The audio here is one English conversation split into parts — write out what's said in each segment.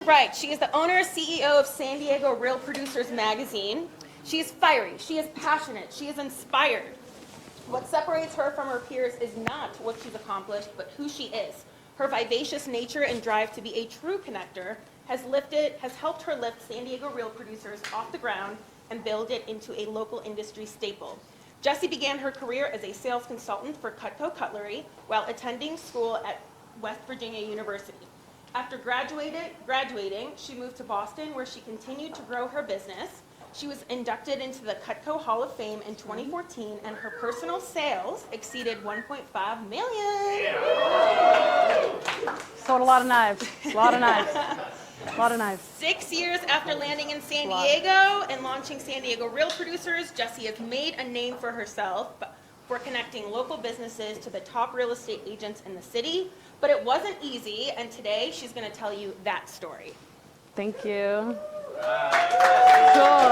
Right. She is the owner and CEO of San Diego Real Producers magazine. She is fiery. She is passionate. She is inspired. What separates her from her peers is not what she's accomplished, but who she is. Her vivacious nature and drive to be a true connector has helped her lift San Diego Real Producers off the ground and build it into a local industry staple. Jessie began her career as a sales consultant for Cutco Cutlery while attending school at West Virginia University. After graduating, she moved to Boston where she continued to grow her business. She was inducted into the Cutco Hall of Fame in 2014, and her personal sales exceeded $1.5 million. Sold a lot of knives. A lot of knives. A lot of knives. 6 years after landing in San Diego and launching San Diego Real Producers, Jessie has made a name for herself for connecting local businesses to the top real estate agents in the city. But it wasn't easy, and today she's going to tell you that story. Thank you. Cool.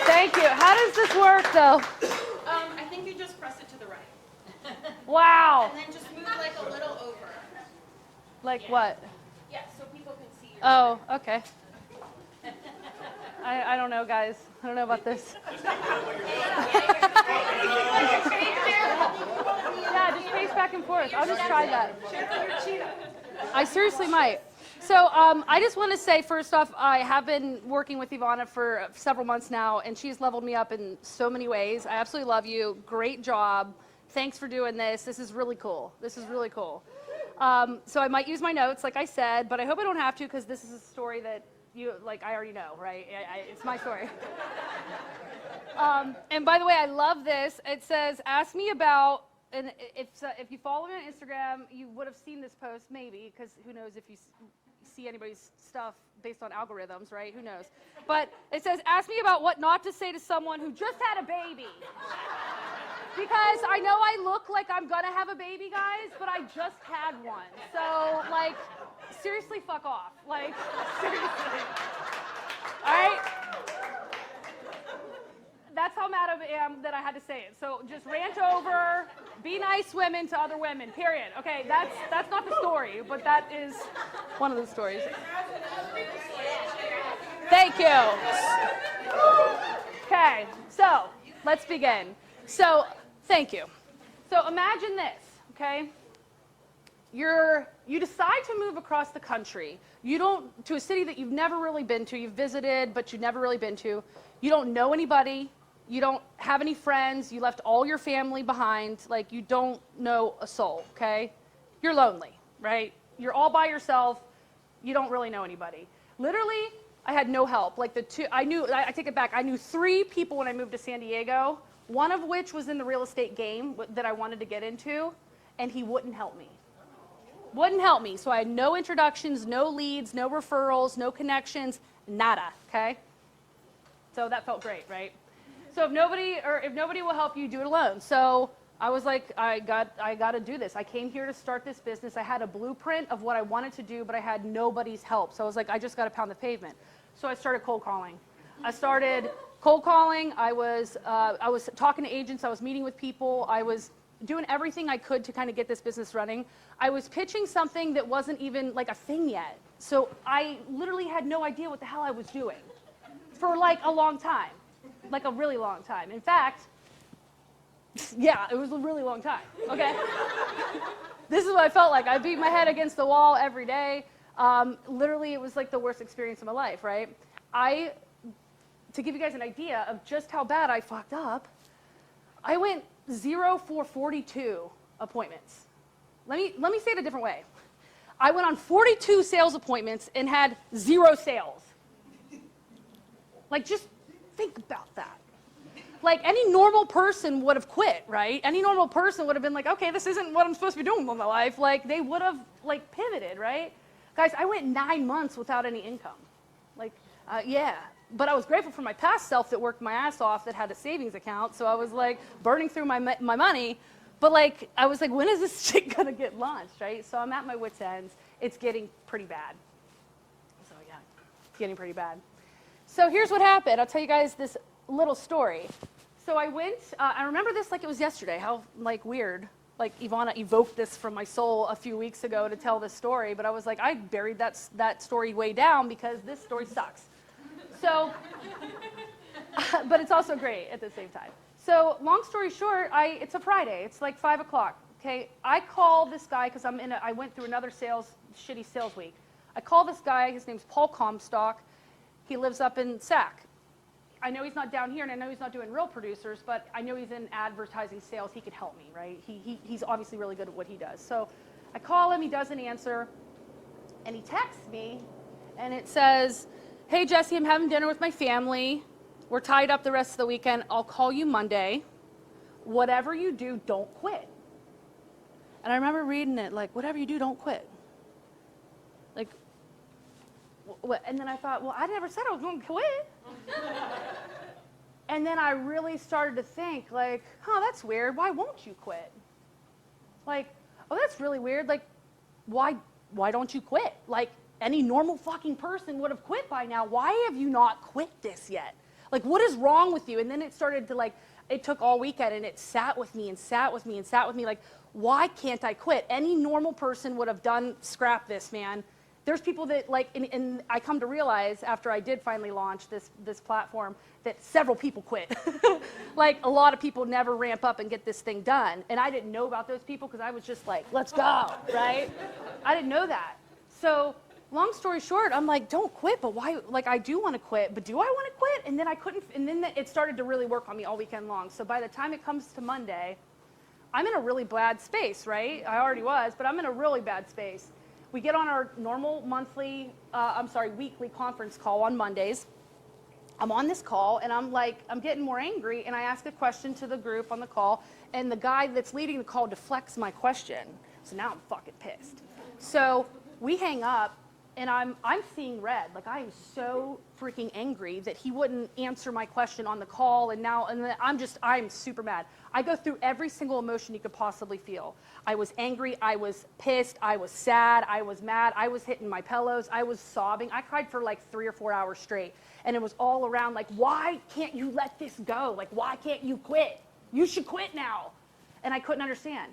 Thank you. How does this work, though? I think you just press it to the right. Wow. And then just move like a little over. Like what? Yeah, so people can see your Oh, okay. I don't know, guys. I don't know about this. Yeah, just pace back and forth. I'll just try that. I seriously might. So I just want to say, first off, I have been working with Ivana for several months now, and she's leveled me up in so many ways. I absolutely love you. Great job. Thanks for doing this. This is really cool. This is really cool. So I might use my notes, like I said, but I hope I don't have to, because this is a story that I already know, right? It's my story. And by the way, I love this. It says, ask me about, and if you follow me on Instagram, you would have seen this post, maybe, because who knows if you see anybody's stuff based on algorithms, right? Who knows? But it says, ask me about what not to say to someone who just had a baby. Because I know I look like I'm gonna have a baby, guys, but I just had one. So, like, seriously, fuck off. Like, seriously. All right? That's how mad I am that I had to say it. So just rant over, be nice women to other women, period. Okay, that's not the story, but that is one of the stories. Thank you. Okay, so let's begin. So, thank you. So imagine this, okay? You decide to move across the country. To a city that you've never really been to. You've visited, but you've never really been to. You don't know anybody. You don't have any friends. You left all your family behind. Like, you don't know a soul, okay? You're lonely, right? You're all by yourself. You don't really know anybody. Literally, I had no help. Like, I take it back. I knew 3 people when I moved to San Diego, one of which was in the real estate game that I wanted to get into, and he wouldn't help me. Wouldn't help me. So I had no introductions, no leads, no referrals, no connections, nada, okay? So that felt great, right? So if nobody will help you, do it alone. So I was like, I got to do this. I came here to start this business. I had a blueprint of what I wanted to do, but I had nobody's help. So I was like, I just got to pound the pavement. So I started cold calling. I started cold calling. I was talking to agents. I was meeting with people. I was doing everything I could to kind of get this business running. I was pitching something that wasn't even like a thing yet. So I literally had no idea what the hell I was doing for like a long time, like a really long time. In fact, yeah, it was a really long time, okay? This is what I felt like. I beat my head against the wall every day. Literally, it was like the worst experience of my life, right? To give you guys an idea of just how bad I fucked up, I went 0 for 42 appointments. Let me say it a different way. I went on 42 sales appointments and had 0 sales. Like, just think about that. Like, any normal person would have quit, right? Any normal person would have been like, okay, this isn't what I'm supposed to be doing with my life. Like, they would have, like, pivoted, right? Guys, I went 9 months without any income. Like, yeah. But I was grateful for my past self that worked my ass off that had a savings account. So I was, like, burning through my money. But, like, I was like, when is this shit going to get launched, right? So I'm at my wit's ends. It's getting pretty bad. So, yeah, it's getting pretty bad. So here's what happened. I'll tell you guys this little story. So I went, I remember this like it was yesterday, how, like, weird. like Ivana evoked this from my soul a few weeks ago to tell this story, but I was like, I buried that story way down because this story sucks. So, but it's also great at the same time. So long story short, it's a Friday. It's like 5 o'clock. Okay, I call this guy because I went through another shitty sales week. I call this guy. His name's Paul Comstock. He lives up in Sac. I know he's not down here, and I know he's not doing real producers, but I know he's in advertising sales. He could help me, right? He's obviously really good at what he does. So I call him. He doesn't answer, and he texts me, and it says, "Hey Jessie, I'm having dinner with my family. We're tied up the rest of the weekend. I'll call you Monday. Whatever you do, don't quit." And I remember reading it like, whatever you do, don't quit. Like, and then I thought, well, I never said I was going to quit. And then I really started to think, like, oh, that's weird. Why won't you quit? Like, oh, that's really weird. Like, why don't you quit? Like, any normal fucking person would have quit by now. Why have you not quit this yet? Like, what is wrong with you? And then it started to, like, it took all weekend, and it sat with me and sat with me and sat with me. Like, why can't I quit? Any normal person would have done, scrap this, man. There's people that, like, and I come to realize after I did finally launch this platform that several people quit. Like, a lot of people never ramp up and get this thing done. And I didn't know about those people because I was just like, let's go, right? I didn't know that. So long story short, I'm like, don't quit, but why? Like, I do want to quit, but do I want to quit? And then I couldn't, and then it started to really work on me all weekend long. So by the time it comes to Monday, I'm in a really bad space, right? I already was, but I'm in a really bad space. We get on our normal weekly conference call on Mondays. I'm on this call, and I'm getting more angry, and I ask a question to the group on the call, and the guy that's leading the call deflects my question. So now I'm fucking pissed. So we hang up, and I'm seeing red. Like, I am so freaking angry that he wouldn't answer my question on the call, and then I'm super mad. I go through every single emotion you could possibly feel. I was angry, I was pissed, I was sad, I was mad, I was hitting my pillows, I was sobbing. I cried for like 3 or 4 hours straight, and it was all around like, why can't you let this go? Like, why can't you quit? You should quit now. And I couldn't understand.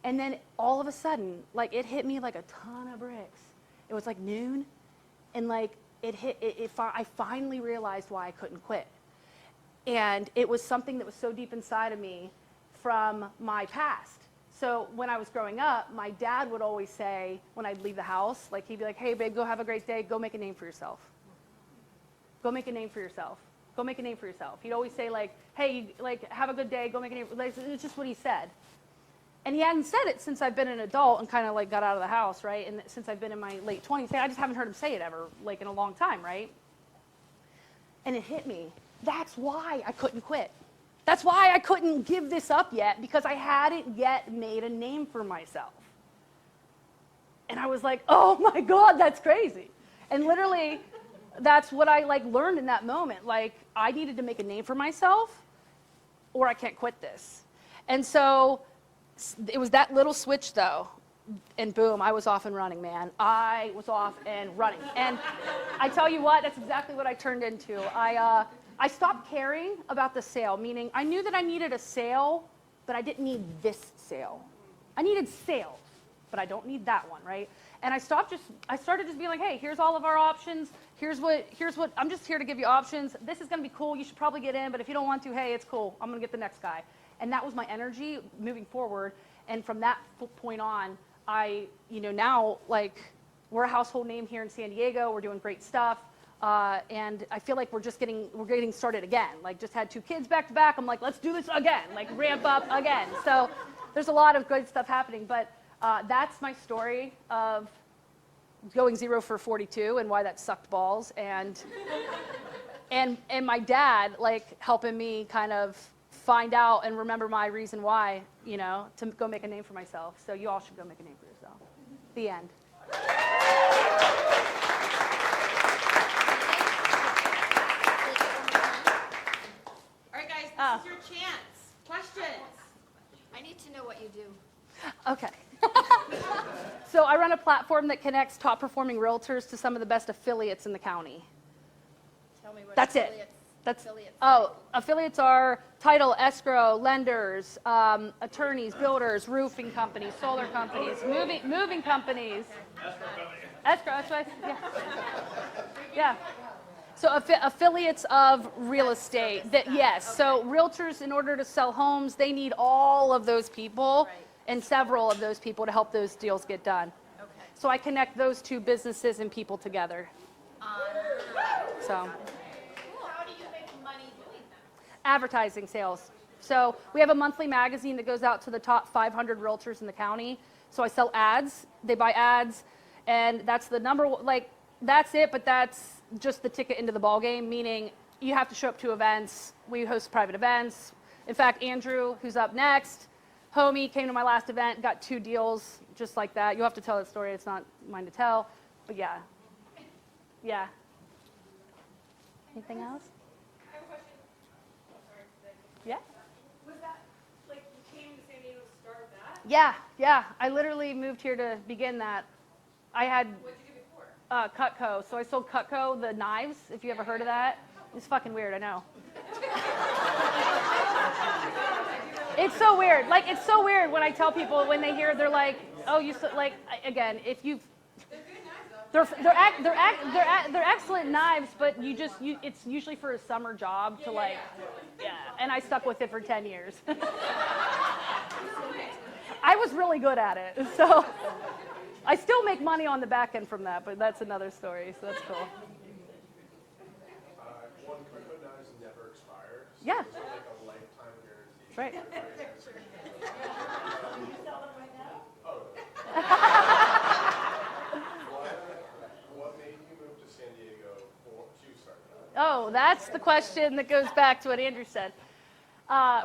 And then all of a sudden, like, it hit me like a ton of bricks. It was like noon, and like I finally realized why I couldn't quit. And it was something that was so deep inside of me from my past. So when I was growing up, my dad would always say, when I'd leave the house, like, he'd be like, hey babe, go have a great day, go make a name for yourself. Go make a name for yourself. Go make a name for yourself. He'd always say, like, hey, like, have a good day, go make a name. Like, it's just what he said. And he hadn't said it since I've been an adult and kind of like got out of the house, right? And since I've been in my late 20s, I just haven't heard him say it ever, like, in a long time, right? And it hit me. That's why I couldn't quit. That's why I couldn't give this up yet, because I hadn't yet made a name for myself. And I was like, oh my God, that's crazy. And literally, that's what I like learned in that moment. Like, I needed to make a name for myself, or I can't quit this. And so it was that little switch, though, and boom, I was off and running, man. I was off and running. And I tell you what, that's exactly what I turned into. I stopped caring about the sale, meaning I knew that I needed a sale, but I didn't need this sale. I needed sales, but I don't need that one, right? And I started just being like, hey, here's all of our options. Here's what, I'm just here to give you options. This is going to be cool. You should probably get in, but if you don't want to, hey, it's cool. I'm going to get the next guy. And that was my energy moving forward. And from that point on, now, like, we're a household name here in San Diego. We're doing great stuff. And I feel like we're getting started again. Like, just had 2 kids back to back. I'm like, let's do this again. Like, ramp up again. So there's a lot of good stuff happening. But that's my story of going 0 for 42 and why that sucked balls. And my dad, like, helping me kind of find out and remember my reason why, to go make a name for myself. So you all should go make a name for yourself. The end. All right, guys, this is your chance. Questions? I need to know what you do. Okay. So I run a platform that connects top performing realtors to some of the best affiliates in the county. Tell me what That's affiliates. it. That's, Affiliates. oh, affiliates are title, escrow, lenders, attorneys, builders, roofing companies, solar companies, moving companies. Escrow, that's right. Yeah. Yeah. So affiliates of real estate. That yes. So realtors, in order to sell homes, they need all of those people and several of those people to help those deals get done. Okay. So I connect those two businesses and people together. So. How do you make money doing that? Advertising sales. So we have a monthly magazine that goes out to the top 500 realtors in the county. So I sell ads. They buy ads, and that's the number. Like that's it, but that's just the ticket into the ball game. Meaning you have to show up to events. We host private events. In fact, Andrew, who's up next, homie, came to my last event, got 2 deals just like that. You'll have to tell that story. It's not mine to tell, but yeah, yeah. Anything else? I have a question. Oh, sorry. Yeah. Was that, like, you came to San Diego to start that? Yeah. I literally moved here to begin that. I had What did you do before? Cutco. So I sold Cutco, the knives, if you ever heard of that. It's fucking weird, I know. It's so weird. Like, it's so weird when I tell people, when they hear, they're like, oh, you so, like, again, if you've, they're excellent knives, but it's usually for a summer job to like, yeah. And I stuck with it for 10 years. I was really good at it, so I still make money on the back end from that, but that's another story. So that's cool. One Cutco knives never expire. So Yeah. It's like a lifetime guarantee. That's right. What made you move to San Diego to start that? Oh, that's the question that goes back to what Andrew said.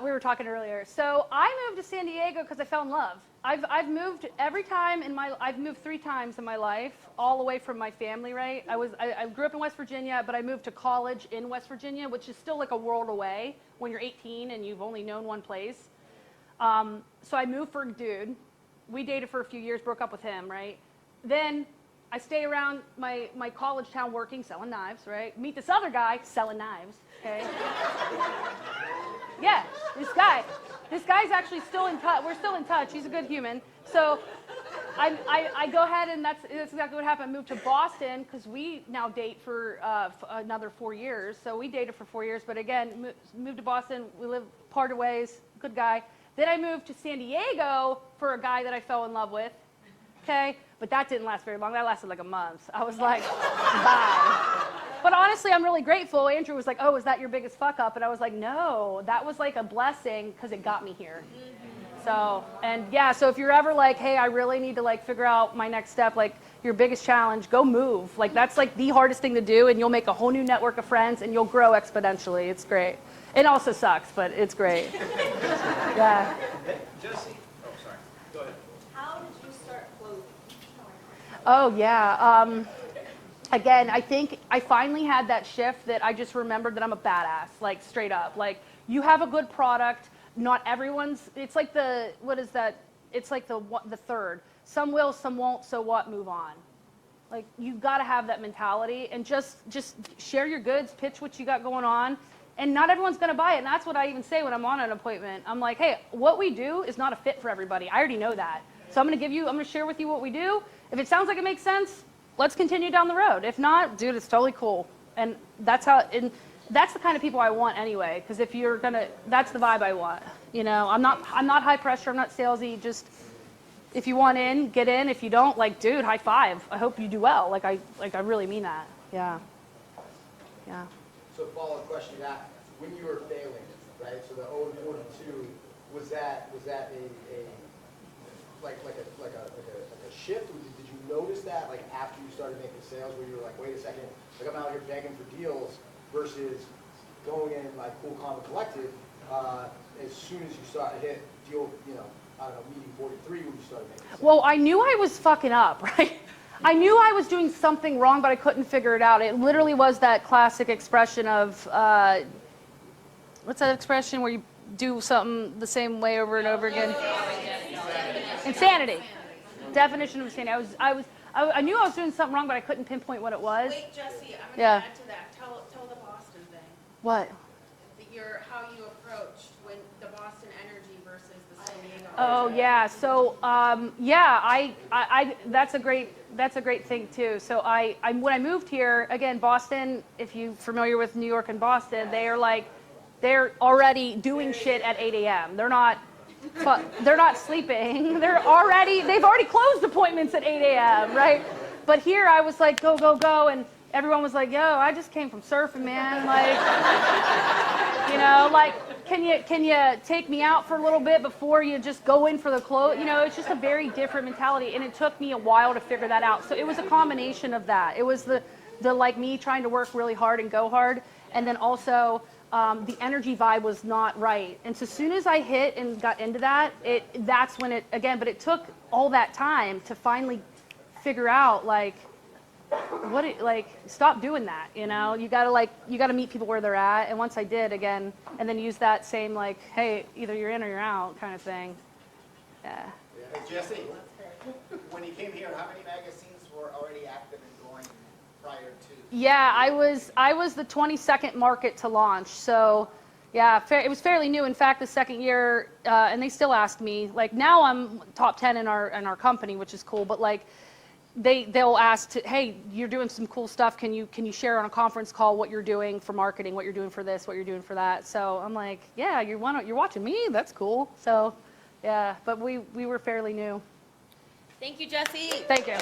We were talking earlier. So I moved to San Diego because I fell in love. I've moved every time I've moved 3 times in my life, all away from my family. Right? I grew up in West Virginia, but I moved to college in West Virginia, which is still like a world away when you're 18 and you've only known one place. So I moved for a dude. We dated for a few years, broke up with him. Right? Then I stay around my college town working, selling knives. Right? Meet this other guy selling knives. Okay. Yeah, this guy's actually still in touch. We're still in touch. He's a good human. So I go ahead, and that's exactly what happened. I moved to Boston because we now date for another 4 years. So we dated for 4 years, but again, moved to Boston. We live parted ways. Good guy. Then I moved to San Diego for a guy that I fell in love with. Okay, but that didn't last very long. That lasted like a month. I was like, bye. But honestly, I'm really grateful. Andrew was like, oh, is that your biggest fuck up? And I was like, no, that was like a blessing because it got me here. So, and yeah, so if you're ever like, hey, I really need to like figure out my next step, like your biggest challenge, go move. Like that's like the hardest thing to do, and you'll make a whole new network of friends and you'll grow exponentially. It's great. It also sucks, but it's great. Yeah. Jessie. Oh, sorry. Go ahead. How did you start clothing? Oh, yeah. Again, I think I finally had that shift that I just remembered that I'm a badass, like straight up. Like you have a good product. Not everyone's, it's like what is that? It's like the third. Some will, some won't, so what, move on. Like you've got to have that mentality and just share your goods, pitch what you got going on. And not everyone's going to buy it. And that's what I even say when I'm on an appointment. I'm like, hey, what we do is not a fit for everybody. I already know that. So I'm going to share with you what we do. If it sounds like it makes sense, let's continue down the road. If not, dude, it's totally cool. And that's the kind of people I want anyway. Because if you're that's the vibe I want. You know, I'm not high pressure. I'm not salesy. Just if you want in, get in. If you don't, like, dude, high five. I hope you do well. Like I really mean that. Yeah. Yeah. So follow-up question to that. When you were failing, right? So the 0 and 42, was that a shift? Did you notice that like after you started making sales, where you were like, wait a second, like I'm out here begging for deals versus going in like cool, calm, and collected? As soon as you started to hit deal, I don't know, meeting 43, when you started making sales. Well, I knew I was fucking up, right? I knew I was doing something wrong, but I couldn't figure it out. It literally was that classic expression of, what's that expression where you do something the same way over and over again? Insanity. Definition of insanity. I knew I was doing something wrong, but I couldn't pinpoint what it was. Wait, Jessie, I'm going to Yeah. add to that. Tell the Boston thing. What? How you approached when the Boston Energy versus the San Diego. Oh yeah. So yeah, I that's a great thing too. So when I moved here again, Boston. If you're familiar with New York and Boston, they're already doing shit at 8 a.m. They're not sleeping. They've already closed appointments at 8 a.m. Right? But here I was like, go, go, go, and everyone was like, yo, I just came from surfing, man. Like, you know, like, can you take me out for a little bit before you just go in for the close? You know, it's just a very different mentality, and it took me a while to figure that out. So it was a combination of that. It was the like me trying to work really hard and go hard, and then also the energy vibe was not right. And so as soon as I hit and got into that, that's when it, again, but it took all that time to finally figure out, like, stop doing that, you know? You gotta meet people where they're at. And once I did, again, and then use that same, like, hey, either you're in or you're out kind of thing. Yeah. Hey, Jessie, when you came here, how many magazines were already active and going prior to? Yeah, I was the 22nd market to launch. So yeah, it was fairly new. In fact, the second year, and they still ask me, like, now I'm top 10 in our company, which is cool, but like, they'll ask, hey, you're doing some cool stuff. Can you share on a conference call what you're doing for marketing, what you're doing for this, what you're doing for that? So I'm like, yeah, you're watching me. That's cool. So yeah, but we were fairly new. Thank you, Jessie. Thank you.